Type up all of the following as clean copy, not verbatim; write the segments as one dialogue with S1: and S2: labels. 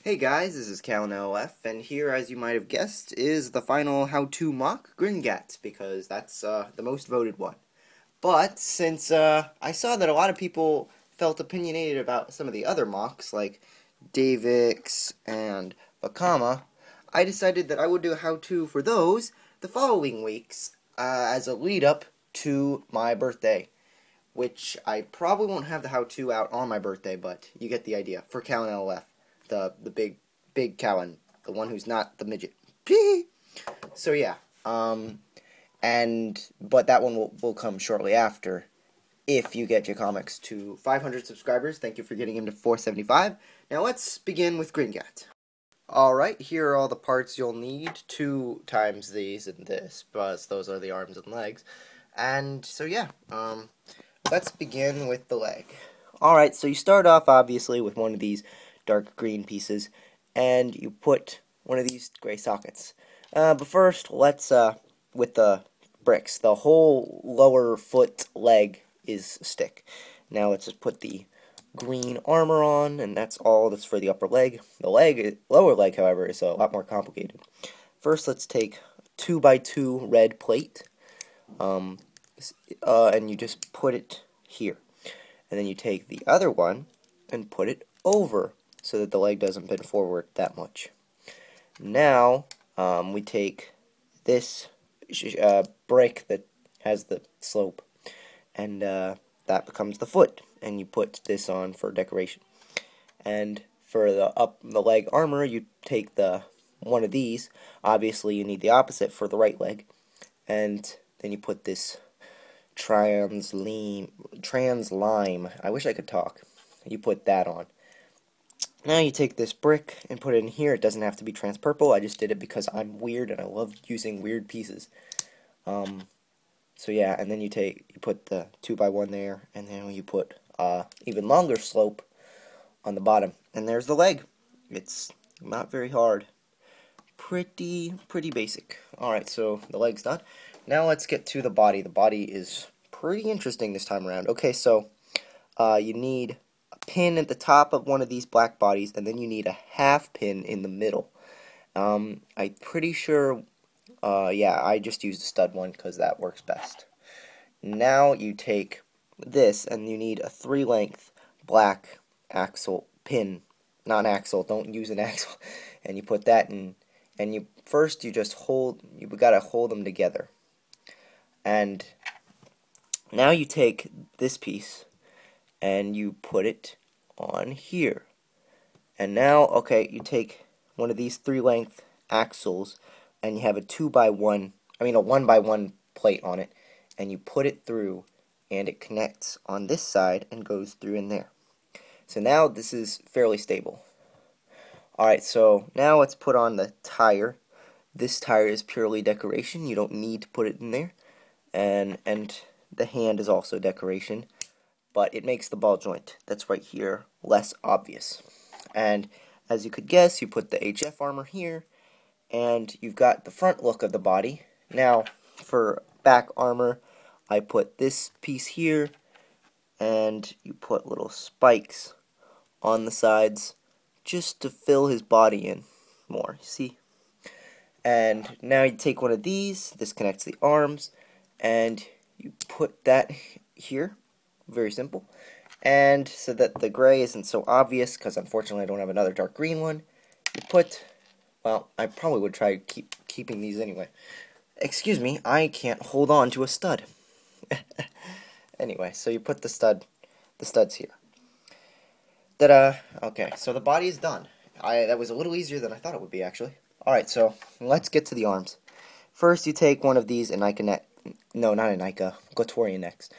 S1: Hey guys, this is Cal LF, and here, as you might have guessed, is the final how-to mock Gringat, because that's the most voted one. But since I saw that a lot of people felt opinionated about some of the other mocks, like Davix and Vakama, I decided that I would do a how-to for those the following weeks as a lead-up to my birthday, which I probably won't have the how-to out on my birthday, but you get the idea, for Cal LF. The big Cowan, the one who's not the midget. So yeah, but that one will come shortly after. If you get your comics to 500 subscribers, thank you for getting him to 475. Now let's begin with Gringat. Alright, here are all the parts you'll need. 2 times these and this, but those are the arms and legs. And so yeah, let's begin with the leg. Alright, so you start off obviously with one of these dark green pieces, and you put one of these gray sockets. But first, let's, with the bricks, the whole lower foot leg is a stick. Now let's just put the green armor on, and that's all that's for the upper leg. The lower leg, however, is a lot more complicated. First, let's take 2x2 red plate, and you just put it here. And then you take the other one and put it over, so that the leg doesn't bend forward that much. Now, we take this brick that has the slope, and that becomes the foot, and you put this on for decoration. And for the leg armor, you take one of these. Obviously, you need the opposite for the right leg, and then you put this trans lime. I wish I could talk. You put that on. Now you take this brick and put it in here. It doesn't have to be trans purple. I just did it because I'm weird and I love using weird pieces. So yeah, and then you put the 2x1 there, and then you put even longer slope on the bottom. And there's the leg. It's not very hard. Pretty basic. Alright, so the leg's done. Now let's get to the body. The body is pretty interesting this time around. Okay, so you need pin at the top of one of these black bodies, and then you need a half pin in the middle. I'm pretty sure, yeah, I just used a stud one because that works best. Now you take this, and you need a 3-length black axle pin, not an axle, don't use an axle, and you put that in, and you gotta hold them together. And now you take this piece, and you put it on here. And now, okay, you take one of these 3-length axles, and you have a 1x1 plate on it, and you put it through, and it connects on this side and goes through in there. So now this is fairly stable. Alright, so now let's put on the tire. This tire is purely decoration. You don't need to put it in there. And the hand is also decoration, but it makes the ball joint that's right here less obvious. And as you could guess, you put the HF armor here, and you've got the front look of the body. Now, for back armor, I put this piece here, and you put little spikes on the sides just to fill his body in more, see? And now you take one of these, this connects the arms, and you put that here. Very simple. And so that the gray isn't so obvious, because unfortunately I don't have another dark green one, you put, well, I probably would try keeping these anyway. Excuse me, I can't hold on to a stud. Anyway, so you put the studs here. Ta-da! Okay, so the body is done. That was a little easier than I thought it would be, actually. Alright, so let's get to the arms. First, you take one of these Glatorian necks,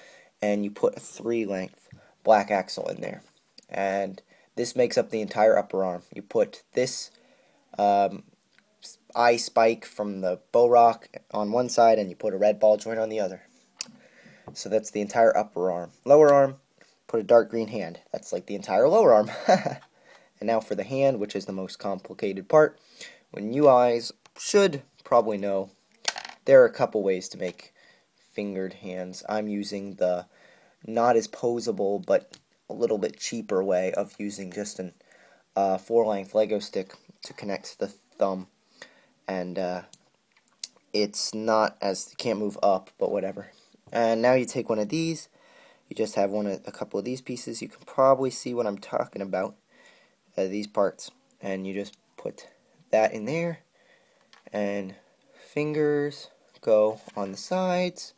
S1: and you put a 3-length black axle in there. And this makes up the entire upper arm. You put this eye spike from the bow rock on one side, and you put a red ball joint on the other. So that's the entire upper arm. Lower arm, put a dark green hand. That's like the entire lower arm. And now for the hand, which is the most complicated part. When you guys should probably know, there are a couple ways to make fingered hands. I'm using the not as posable but a little bit cheaper way of using just 4-length Lego stick to connect to the thumb, and it's not as, it can't move up, but whatever. And now you take one of these, you just have a couple of these pieces, you can probably see what I'm talking about, these parts, and you just put that in there, and fingers go on the sides,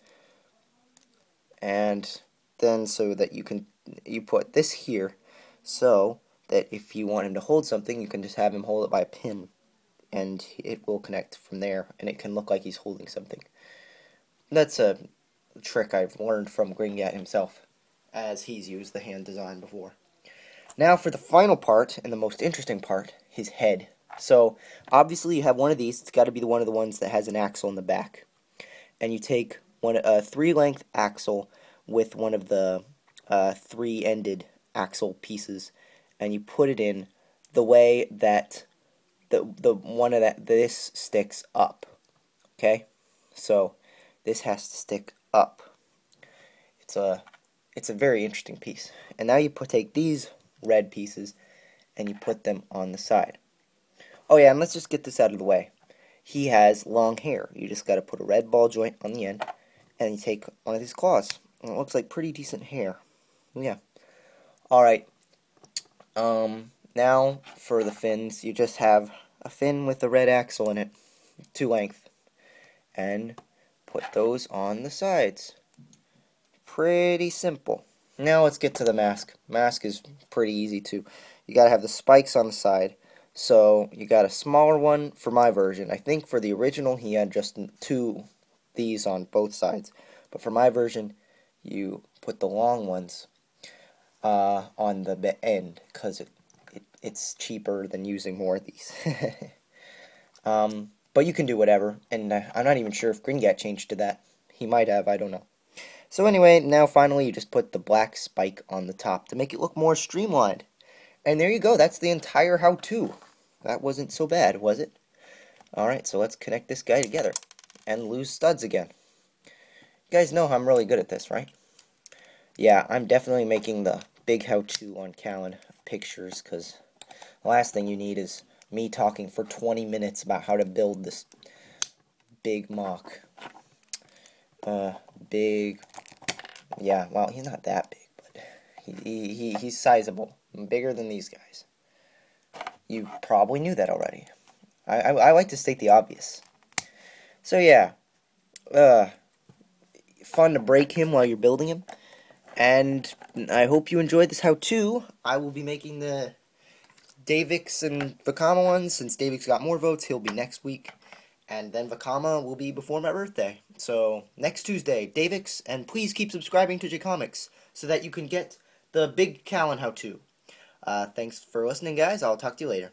S1: and then so that you put this here, so that if you want him to hold something, you can just have him hold it by a pin, and it will connect from there, and it can look like he's holding something. That's a trick I've learned from Gringat himself, as he's used the hand design before. Now for the final part, and the most interesting part, his head. So, obviously you have one of these, it's got to be one of the ones that has an axle in the back. And you take a 3-length axle with one of the 3-ended axle pieces, and you put it in the way that this sticks up. Okay? So this has to stick up. It's a very interesting piece. And now you take these red pieces and you put them on the side. Oh yeah, and let's just get this out of the way. He has long hair. You just got to put a red ball joint on the end, and you take one of these claws. And it looks like pretty decent hair. Yeah. Alright. Now for the fins, you just have a fin with a red axle in it, 2-length, and put those on the sides. Pretty simple. Now let's get to the mask. Mask is pretty easy too. You gotta have the spikes on the side. So you got a smaller one for my version. I think for the original he had just 2 these on both sides. But for my version, you put the long ones on the end, because it's cheaper than using more of these. But you can do whatever, and I'm not even sure if Gringat changed to that. He might have, I don't know. So anyway, now finally you just put the black spike on the top to make it look more streamlined. And there you go, that's the entire how-to. That wasn't so bad, was it? Alright, so let's connect this guy together and lose studs again. You guys know I'm really good at this, right? Yeah, I'm definitely making the big how-to on Callan pictures, because the last thing you need is me talking for 20 minutes about how to build this big mock. Yeah, well, he's not that big, but he's sizable. Bigger than these guys. You probably knew that already. I like to state the obvious. So yeah, fun to break him while you're building him. And I hope you enjoyed this how-to. I will be making the Davix and Vakama ones. Since Davix got more votes, he'll be next week. And then Vakama will be before my birthday. So, next Tuesday, Davix, and please keep subscribing to JComics so that you can get the big Callan how-to. Thanks for listening, guys. I'll talk to you later.